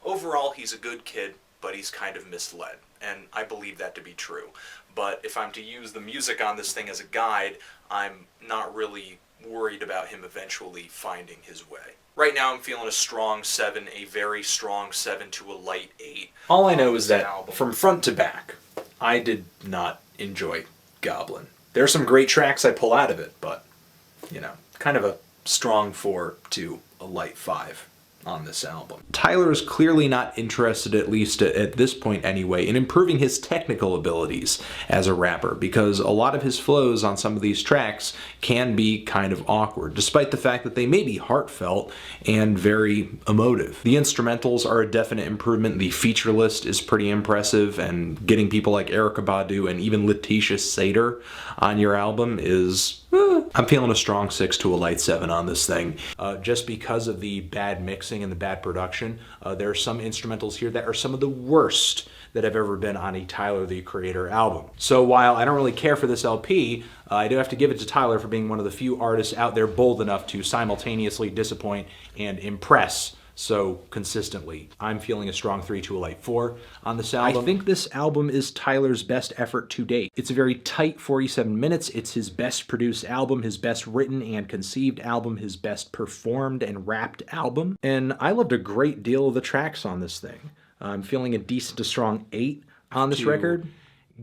Overall, he's a good kid, but he's kind of misled, and I believe that to be true. But if I'm to use the music on this thing as a guide, I'm not really worried about him eventually finding his way. Right now I'm feeling a strong 7, a very strong 7 to a light 8. All I know is that from front to back, I did not enjoy Goblin. There are some great tracks I pull out of it, but, you know, kind of a strong 4 to a light 5 on this album. Tyler is clearly not interested, at least at this point anyway, in improving his technical abilities as a rapper, because a lot of his flows on some of these tracks can be kind of awkward, despite the fact that they may be heartfelt and very emotive. The instrumentals are a definite improvement. The feature list is pretty impressive, and getting people like Erykah Badu and even Letitia Sater on your album is... I'm feeling a strong 6 to a light 7 on this thing. Just because of the bad mixing and the bad production, there are some instrumentals here that are some of the worst that have ever been on a Tyler, the Creator album. So while I don't really care for this LP, I do have to give it to Tyler for being one of the few artists out there bold enough to simultaneously disappoint and impress so consistently. I'm feeling a strong 3 to a light 4 on this album. I think this album is Tyler's best effort to date. It's a very tight 47 minutes. It's his best produced album, his best written and conceived album, his best performed and rapped album. And I loved a great deal of the tracks on this thing. I'm feeling a decent to strong 8 on this record.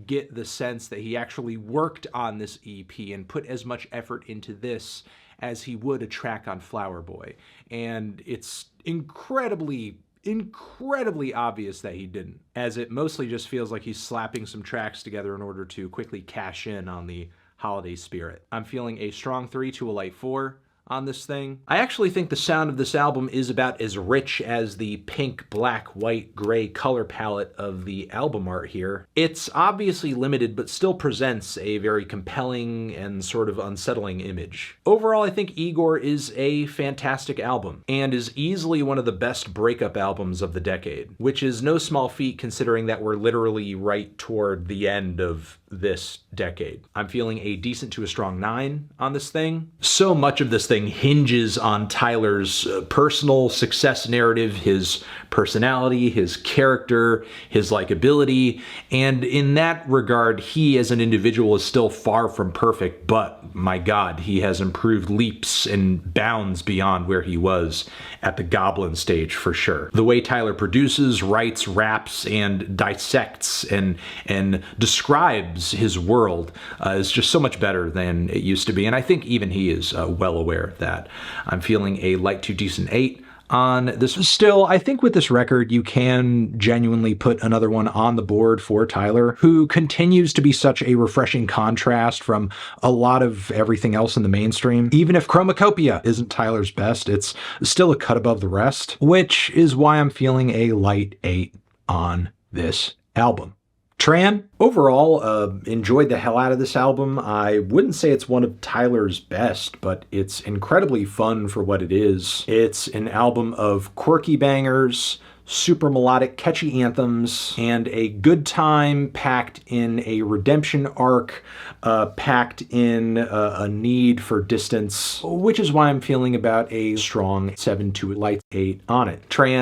Get the sense that he actually worked on this EP and put as much effort into this as he would a track on Flower Boy. And it's incredibly obvious that he didn't, as it mostly just feels like he's slapping some tracks together in order to quickly cash in on the holiday spirit. I'm feeling a strong 3 to a light 4 on this thing. I actually think the sound of this album is about as rich as the pink, black, white, gray color palette of the album art here. It's obviously limited, but still presents a very compelling and sort of unsettling image. Overall, I think Igor is a fantastic album, and is easily one of the best breakup albums of the decade, which is no small feat considering that we're literally right toward the end of this decade. I'm feeling a decent to a strong 9 on this thing. So much of this thing hinges on Tyler's personal success narrative, his personality, his character, his likability, and in that regard, he as an individual is still far from perfect, but my God, he has improved leaps and bounds beyond where he was at the Goblin stage for sure. The way Tyler produces, writes, raps, and dissects and describes his world is just so much better than it used to be, and I think even he is well aware of that. I'm feeling a light to decent 8 on this. Still, I think with this record, you can genuinely put another one on the board for Tyler, who continues to be such a refreshing contrast from a lot of everything else in the mainstream. Even if Chromacopia isn't Tyler's best, it's still a cut above the rest, which is why I'm feeling a light 8 on this album. Tran, overall, enjoyed the hell out of this album. I wouldn't say it's one of Tyler's best, but it's incredibly fun for what it is. It's an album of quirky bangers, super melodic, catchy anthems, and a good time packed in a redemption arc, packed in a need for distance, which is why I'm feeling about a strong 7 to a light 8 on it. Tran